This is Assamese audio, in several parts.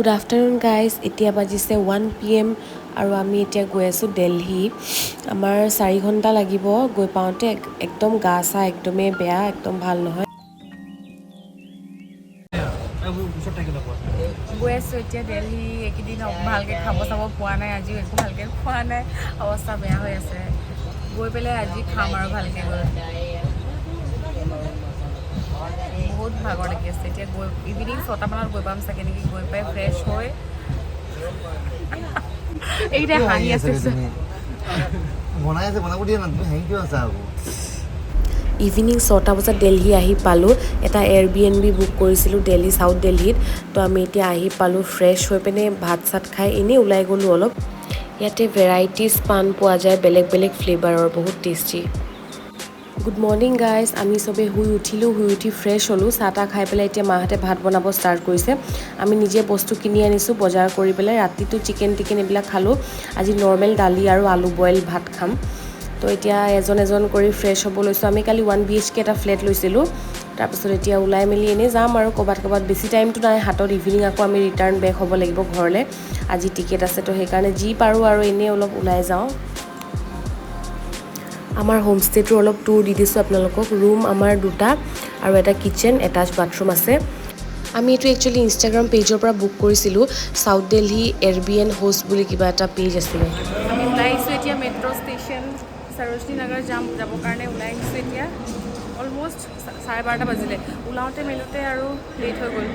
গুড আফটাৰনুন গাইজ এতিয়া বাজিছে 1 PM আৰু আমি এতিয়া গৈ আছোঁ দিল্লী আমাৰ 4 ঘণ্টা লাগিব গৈ পাওঁতে একদম গা চা একদমেই বেয়া একদম ভাল নহয় গৈ আছোঁ এতিয়া দিল্লী এইকেইদিন ভালকৈ খাব চাব পোৱা নাই আজিও একো ভালকৈ খোৱা নাই অৱস্থা বেয়া হৈ আছে গৈ পেলাই আজি খাম আৰু ভালকৈ গৈ বহুত ভাগৰ লাগি আছে এতিয়া গৈ ইভিনিং 6টা মানত গৈ পাম চাগে নেকি গৈ পাই ফ্ৰেছ হৈ এইটা হাঁহি আছে ইভিনিং 6টা বজাত দিল্লী আহি পালোঁ এটা এয়াৰবিএনবি বুক কৰিছিলোঁ দিল্লী চাউথ দিল্লীত তো আমি এতিয়া আহি পালোঁ ফ্ৰেছ হৈ পিনে ভাত চাত খাই এনেই ওলাই গ'লোঁ অলপ ইয়াতে ভেৰাইটিজ পান পোৱা যায় বেলেগ বেলেগ ফ্লেভাৰৰ বহুত টেষ্টি গুড মৰ্ণিং গাইজ আমি চবেই শুই উঠি ফ্ৰেছ হ'লোঁ চাহ তাহ খাই পেলাই এতিয়া মাহঁতে ভাত বনাব ষ্টাৰ্ট কৰিছে আমি নিজে বস্তু কিনি আনিছোঁ বজাৰ কৰি পেলাই ৰাতিটো চিকেন এইবিলাক খালোঁ আজি নৰ্মেল দালি আৰু আলু বইল ভাত খাম তো এতিয়া এজন কৰি ফ্ৰেছ হ'ব লৈছোঁ আমি কালি 1 BHK এটা ফ্লেট লৈছিলোঁ তাৰপিছত এতিয়া ওলাই মেলি এনেই যাম আৰু ক'ৰবাত বেছি টাইমটো নাই হাতত ইভিনিং আকৌ আমি ৰিটাৰ্ণ বেক হ'ব লাগিব ঘৰলৈ আজি টিকেট আছে তো সেইকাৰণে যি পাৰোঁ আৰু এনেই অলপ ওলাই যাওঁ আমাৰ হোমষ্টেটোৰ অলপ টুৰ দি দিছোঁ আপোনালোকক ৰুম আমাৰ 2টা আৰু এটা কিচেন এটাচ বাথৰুম আছে আমি এইটো একচুৱেলি ইনষ্টাগ্ৰাম পেজৰ পৰা বুক কৰিছিলোঁ চাউথ দিল্লী এয়াৰবিএন হোষ্ট বুলি কিবা এটা পেজ আছিলে আমি ওলাই আহিছোঁ এতিয়া মেট্ৰ' ষ্টেচন সৰোজনী নগৰ যাবৰ কাৰণে ওলাই আহিছোঁ এতিয়া অলম'ষ্ট 12:30 বাজিলে ওলাওঁতে মেলোঁতে আৰু লেট হৈ গ'ল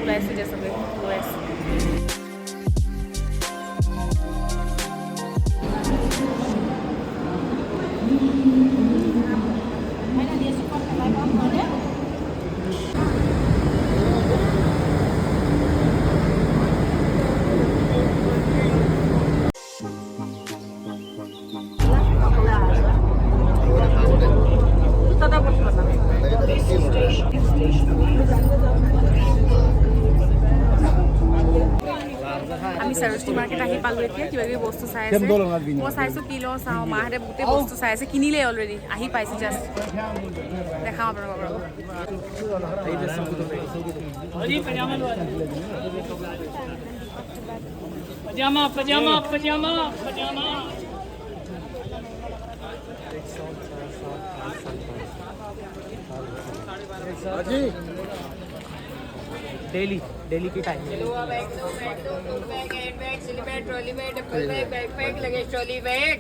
ওলাইছোঁ এতিয়া চবেই গৈ আছোঁ আমি সৰোজনী মাৰ্কেট আহি পালোঁ এতিয়া কিবা কিবি বস্তু চাই আছে মই চাইছোঁ কি লওঁ চাওঁ মাহঁতে গোটেই বস্তু চাই আছে কিনিলে অলৰেডি আহি পাইছে জাষ্ট দেখাওঁ আপোনালোকক डेली की time trolley bag double bag backpack luggage trolley bag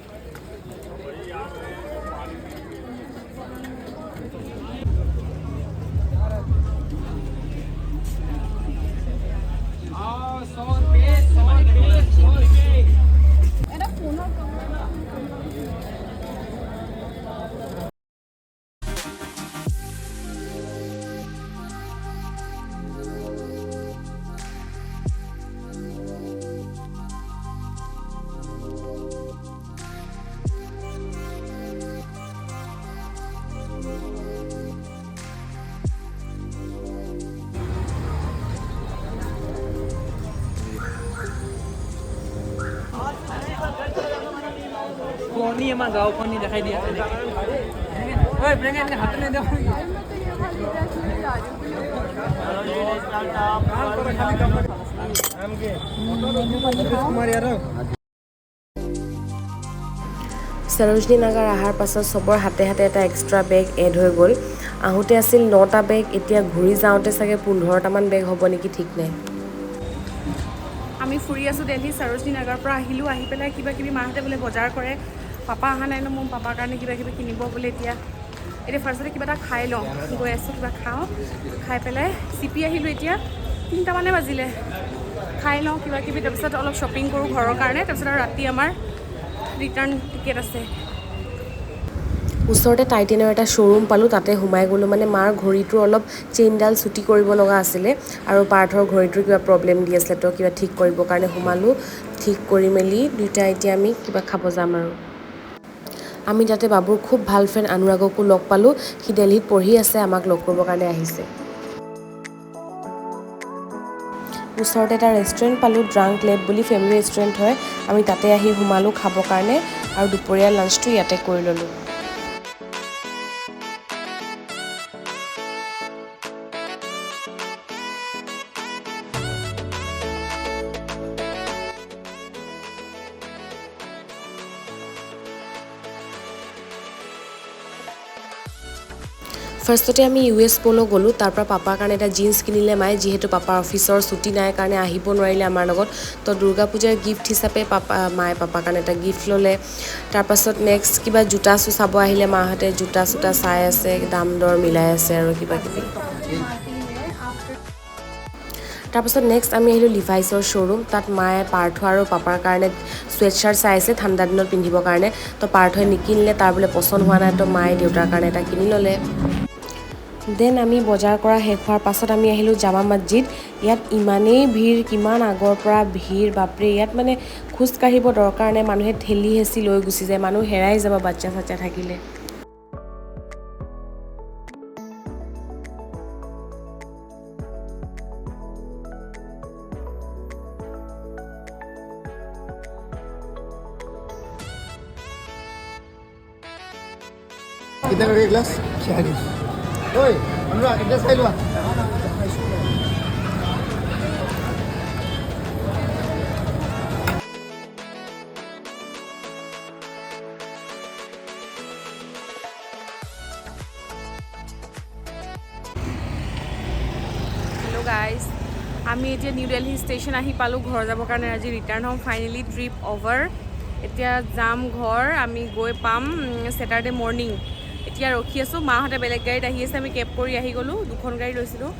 कौनी है गाँव कौनी दिखाई दिया ओए प्रियंका इनके हाथ में दे সৰোজনী নগৰ অহাৰ পাছত চবৰ হাতে এটা এক্সট্ৰা বেগ এড হৈ গ'ল আহোঁতে আছিল 9টা বেগ এতিয়া ঘূৰি যাওঁতে চাগে 15টামান বেগ হ'ব নেকি ঠিক নাই আমি ফুৰি আছোঁ দিল্লী সৰোজনী নগৰৰ পৰা আহিলোঁ আহি পেলাই কিবা কিবি মাহঁতে বোলে বজাৰ কৰে পাপা অহা নাই ন মোৰ পাপাৰ কাৰণে কিবা কিবি কিনিব বোলে এতিয়া ফাৰ্ষ্টতে কিবা এটা খাই লওঁ গৈ আছোঁ কিবা খাওঁ খাই পেলাই চিপি আহিলোঁ এতিয়া 3টা মানে বাজিলে খাই লওঁ কিবা কিবি তাৰপিছত অলপ শ্বপিং কৰোঁ ঘৰৰ কাৰণে তাৰপিছত আৰু ৰাতি আমাৰ ৰিটাৰ্ণ টিকেট আছে ওচৰতে টাইটেনৰ এটা শ্ব'ৰুম পালোঁ তাতে সোমাই গ'লোঁ মানে মাৰ ঘড়ীটোৰ অলপ চেইনডাল ছুটি কৰিব লগা আছিলে আৰু পাৰ্থৰ ঘড়ীটোৰ কিবা প্ৰব্লেম দি আছিলে তো কিবা ঠিক কৰিবৰ কাৰণে সোমালোঁ ঠিক কৰি মেলি দুইটা এতিয়া আমি কিবা খাব যাম আৰু আমি তাতে বাবুৰ খুব ভাল ফ্ৰেণ্ড অনুৰাগকো লগ পালোঁ সি দিল্লীত পঢ়ি আছে আমাক লগ কৰিবৰ কাৰণে আহিছে ওচৰতে এটা ৰেষ্টুৰেণ্ট পালোঁ ড্ৰাংক লেব বুলি ফেমিলি ৰেষ্টুৰেণ্ট হয় আমি তাতে আহি সোমালোঁ খাবৰ কাৰণে আৰু দুপৰীয়া লাঞ্চটো ইয়াতে কৰি ল'লোঁ ফাৰ্ষ্টতে আমি US প'ল' গ'লোঁ তাৰ পৰা পাপাৰ কাৰণে এটা জিন্স কিনিলে মায়ে যিহেতু পাপাৰ অফিচৰ ছুটি নাই কাৰণে আহিব নোৱাৰিলে আমাৰ লগত তো দুৰ্গা পূজাৰ গিফ্ট হিচাপে মায়ে পাপাৰ কাৰণে এটা গিফ্ট ল'লে তাৰপাছত নেক্সট কিবা জোতা চাব আহিলে মাহঁতে জোতা চোতা চাই আছে দাম দৰ মিলাই আছে আৰু কিবা কিবি তাৰপাছত নেক্সট আমি আহিলোঁ লিভাইছৰ শ্ব'ৰুম তাত মায়ে পাৰ্থ আৰু পাপাৰ কাৰণে চুৱেট শ্বাৰ্ট চাই আছে ঠাণ্ডা দিনত পিন্ধিবৰ কাৰণে তো পাৰ্থই নিকিনিলে তাৰ বোলে পচন্দ হোৱা নাই তো মায়ে দেউতাৰ কাৰণে এটা কিনি ল'লে দেন আমি বজাৰ কৰা শেষ হোৱাৰ পাছত আমি আহিলোঁ জামা মছজিদ ইয়াত ইমানেই ভিৰ কিমান আগৰ পৰা ভিৰ বাপৰে ইয়াত মানে খোজ কাঢ়িব দৰকাৰ নাই মানুহে ঠেলি হেঁচি লৈ গুচি যায় মানুহ হেৰাই যাব বাচ্চা চাচ্চা থাকিলে कितना का ग्लास 40 ओए अनुराग एक ग्लास खाई लो হেল্ল' গাইজ আমি এতিয়া নিউ দিল্লী ষ্টেচন আহি পালোঁ ঘৰ যাবৰ কাৰণে আজি ৰিটাৰ্ণ হ'ম ফাইনেলি ট্ৰিপ অভাৰ এতিয়া যাম ঘৰ আমি গৈ পাম ছেটাৰডে মৰ্ণিং এতিয়া ৰখি আছোঁ মাহঁতে বেলেগ গাড়ীত আহি আছে আমি কেব কৰি আহি গ'লোঁ দুখন গাড়ী লৈছিলোঁ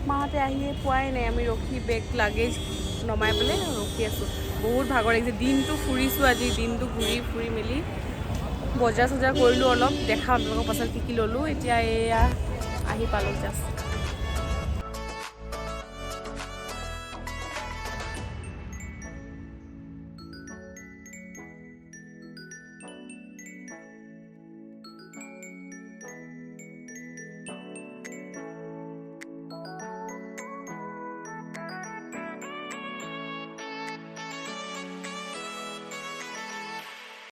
মাহঁতে আহিয়ে পোৱাই নাই আমি ৰখি বেগ লাগেজ নমাই পেলাই ৰখি আছোঁ বহুত ভাগৰ লাগিছে দিনটো ফুৰিছোঁ আজি দিনটো ঘূৰি ফুৰি মেলি বজাৰ চজাৰ কৰিলোঁ অলপ দেখাম আপোনালোকৰ পাছত কি ল'লোঁ এতিয়া এয়া আহি পালোঁ জাষ্ট